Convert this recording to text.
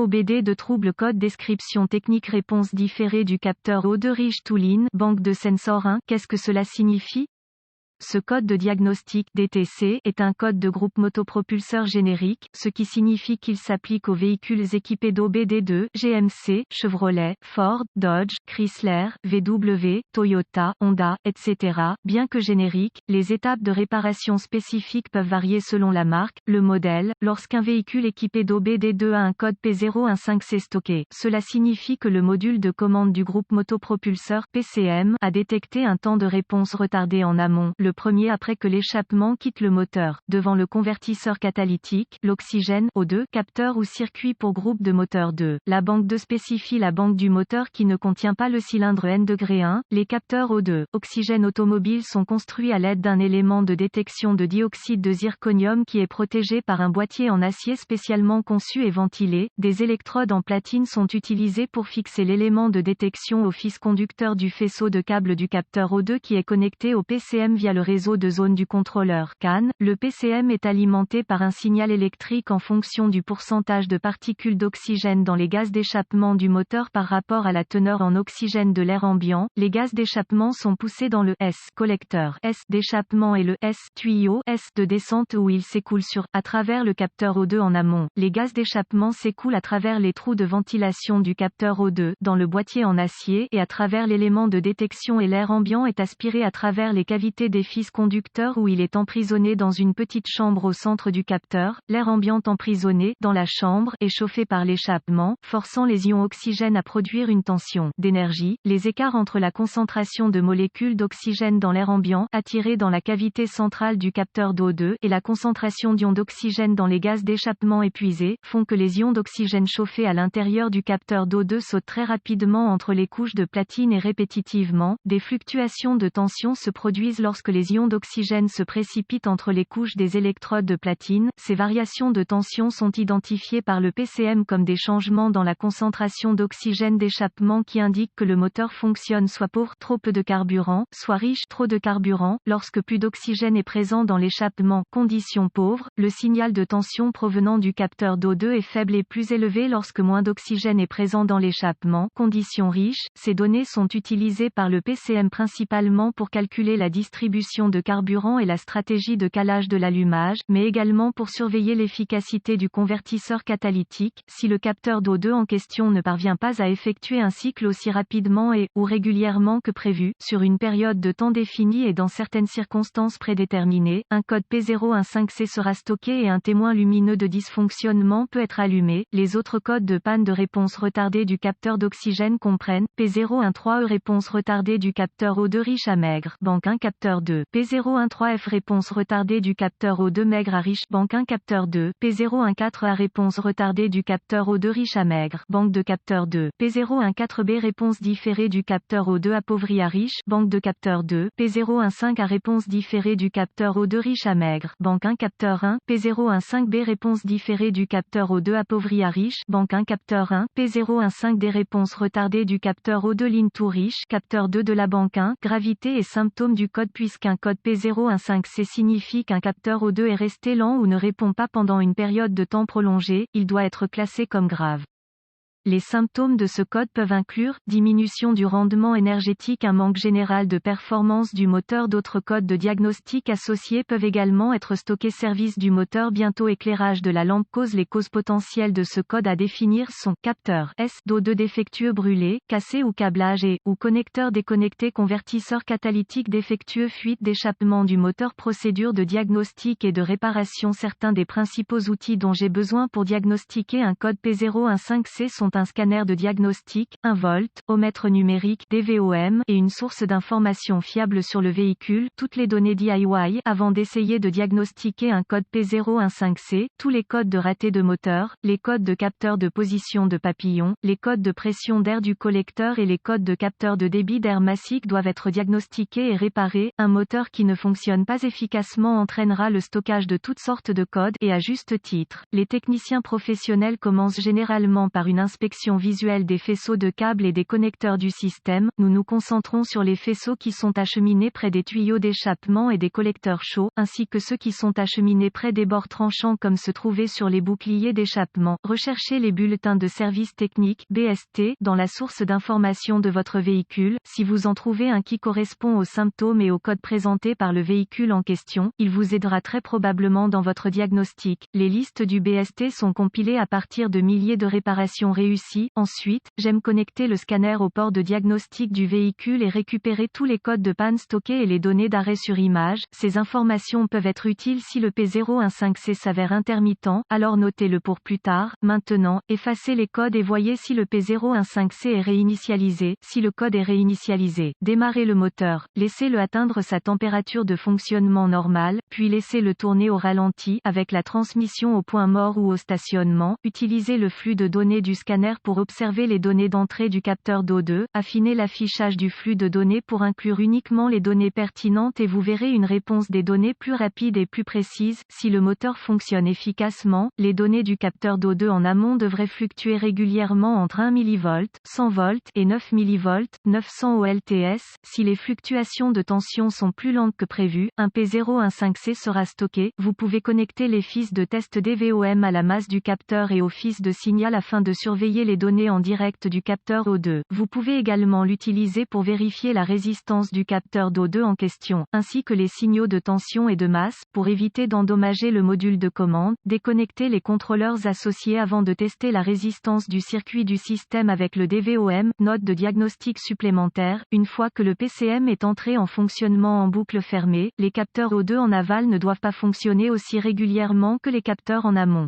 OBD de trouble code description technique réponse différée du capteur O2 Rich Tooling, banque de sensor 1. Qu'est-ce que cela signifie? Ce code de diagnostic DTC est un code de groupe motopropulseur générique, ce qui signifie qu'il s'applique aux véhicules équipés d'OBD2, GMC, Chevrolet, Ford, Dodge, Chrysler, VW, Toyota, Honda, etc. Bien que génériques, les étapes de réparation spécifiques peuvent varier selon la marque, le modèle. Lorsqu'un véhicule équipé d'OBD2 a un code P015C stocké, cela signifie que le module de commande du groupe motopropulseur PCM a détecté un temps de réponse retardé en amont, le premier après que l'échappement quitte le moteur, devant le convertisseur catalytique, l'oxygène O2, capteur ou circuit pour groupe de moteur 2. La banque 2 spécifie la banque du moteur qui ne contient pas le cylindre N-1. Les capteurs O2, oxygène automobile sont construits à l'aide d'un élément de détection de dioxyde de zirconium qui est protégé par un boîtier en acier spécialement conçu et ventilé. Des électrodes en platine sont utilisées pour fixer l'élément de détection au fil conducteur du faisceau de câble du capteur O2 qui est connecté au PCM via le réseau de zone du contrôleur CAN. Le PCM est alimenté par un signal électrique en fonction du pourcentage de particules d'oxygène dans les gaz d'échappement du moteur par rapport à la teneur en oxygène de l'air ambiant. Les gaz d'échappement sont poussés dans le S collecteur S d'échappement et le S tuyau S de descente où ils s'écoulent à travers le capteur O2 en amont. Les gaz d'échappement s'écoulent à travers les trous de ventilation du capteur O2 dans le boîtier en acier et à travers l'élément de détection et l'air ambiant est aspiré à travers les cavités des fils conducteurs où il est emprisonné dans une petite chambre au centre du capteur. L'air ambiant emprisonné dans la chambre est chauffé par l'échappement, forçant les ions oxygène à produire une tension d'énergie. Les écarts entre la concentration de molécules d'oxygène dans l'air ambiant attiré dans la cavité centrale du capteur d'O2 et la concentration d'ions d'oxygène dans les gaz d'échappement épuisés font que les ions d'oxygène chauffés à l'intérieur du capteur d'O2 sautent très rapidement entre les couches de platine et répétitivement. Des fluctuations de tension se produisent lorsque les ions d'oxygène se précipitent entre les couches des électrodes de platine. Ces variations de tension sont identifiées par le PCM comme des changements dans la concentration d'oxygène d'échappement qui indiquent que le moteur fonctionne soit pauvre, trop peu de carburant, soit riche, trop de carburant. Lorsque plus d'oxygène est présent dans l'échappement, condition pauvre, le signal de tension provenant du capteur d'O2 est faible et plus élevé lorsque moins d'oxygène est présent dans l'échappement, condition riche. Ces données sont utilisées par le PCM principalement pour calculer la distribution de carburant et la stratégie de calage de l'allumage, mais également pour surveiller l'efficacité du convertisseur catalytique. Si le capteur d'O2 en question ne parvient pas à effectuer un cycle aussi rapidement ou régulièrement que prévu, sur une période de temps définie et dans certaines circonstances prédéterminées, un code P015C sera stocké et un témoin lumineux de dysfonctionnement peut être allumé. Les autres codes de panne de réponse retardée du capteur d'oxygène comprennent P013E réponse retardée du capteur O2 riche à maigre, banque 1 capteur 2, P013F réponse retardée du capteur O2 maigre à riche, banque 1 capteur 2, P014A réponse retardée du capteur O2 riche à maigre, banque de capteur 2, P014B réponse différée du capteur O2 appauvri à riche, banque de capteur 2, P015A réponse différée du capteur O2 riche à maigre, banque 1 capteur 1, P015B réponse différée du capteur O2 appauvri à riche, banque 1 capteur 1, P015D réponse retardée du capteur O2 ligne tout riche, capteur 2 de la banque 1, gravité et symptômes du code puisqu'un code P015C signifie qu'un capteur O2 est resté lent ou ne répond pas pendant une période de temps prolongée, il doit être classé comme grave. Les symptômes de ce code peuvent inclure diminution du rendement énergétique, un manque général de performance du moteur. D'autres codes de diagnostic associés peuvent également être stockés. Service du moteur, bientôt éclairage de la lampe. Les causes potentielles de ce code à définir sont capteur S d'O2 défectueux brûlé, cassé ou câblage ou connecteur déconnecté, convertisseur catalytique défectueux, fuite d'échappement du moteur. Procédure de diagnostic et de réparation. Certains des principaux outils dont j'ai besoin pour diagnostiquer un code P015C sont un scanner de diagnostic, un voltomètre numérique DVOM et une source d'information fiable sur le véhicule. Toutes les données DIY avant d'essayer de diagnostiquer un code P015C, tous les codes de raté de moteur, les codes de capteur de position de papillon, les codes de pression d'air du collecteur et les codes de capteur de débit d'air massique doivent être diagnostiqués et réparés. Un moteur qui ne fonctionne pas efficacement entraînera le stockage de toutes sortes de codes et à juste titre. Les techniciens professionnels commencent généralement par une inspection l'inspection visuelle des faisceaux de câbles et des connecteurs du système, nous nous concentrons sur les faisceaux qui sont acheminés près des tuyaux d'échappement et des collecteurs chauds, ainsi que ceux qui sont acheminés près des bords tranchants comme se trouver sur les boucliers d'échappement. Recherchez les bulletins de service technique (BST) dans la source d'information de votre véhicule. Si vous en trouvez un qui correspond aux symptômes et au code présenté par le véhicule en question, il vous aidera très probablement dans votre diagnostic. Les listes du BST sont compilées à partir de milliers de réparations réussies. Ensuite, j'aime connecter le scanner au port de diagnostic du véhicule et récupérer tous les codes de panne stockés et les données d'arrêt sur image. Ces informations peuvent être utiles si le P015C s'avère intermittent, alors notez-le pour plus tard. Maintenant, effacez les codes et voyez si le P015C est réinitialisé. Si le code est réinitialisé, démarrez le moteur, laissez-le atteindre sa température de fonctionnement normale, puis laissez-le tourner au ralenti avec la transmission au point mort ou au stationnement. Utilisez le flux de données du scanner pour observer les données d'entrée du capteur d'O2, affinez l'affichage du flux de données pour inclure uniquement les données pertinentes et vous verrez une réponse des données plus rapide et plus précise. Si le moteur fonctionne efficacement, les données du capteur d'O2 en amont devraient fluctuer régulièrement entre 1 mV, 100 V et 9 mV, 900 OLTS. Si les fluctuations de tension sont plus lentes que prévu, un P015C sera stocké. Vous pouvez connecter les fils de test DVOM à la masse du capteur et au fils de signal afin de surveiller les données en direct du capteur O2. Vous pouvez également l'utiliser pour vérifier la résistance du capteur d'O2 en question, ainsi que les signaux de tension et de masse. Pour éviter d'endommager le module de commande, déconnectez les contrôleurs associés avant de tester la résistance du circuit du système avec le DVOM. Note de diagnostic supplémentaire: une fois que le PCM est entré en fonctionnement en boucle fermée, les capteurs O2 en aval ne doivent pas fonctionner aussi régulièrement que les capteurs en amont.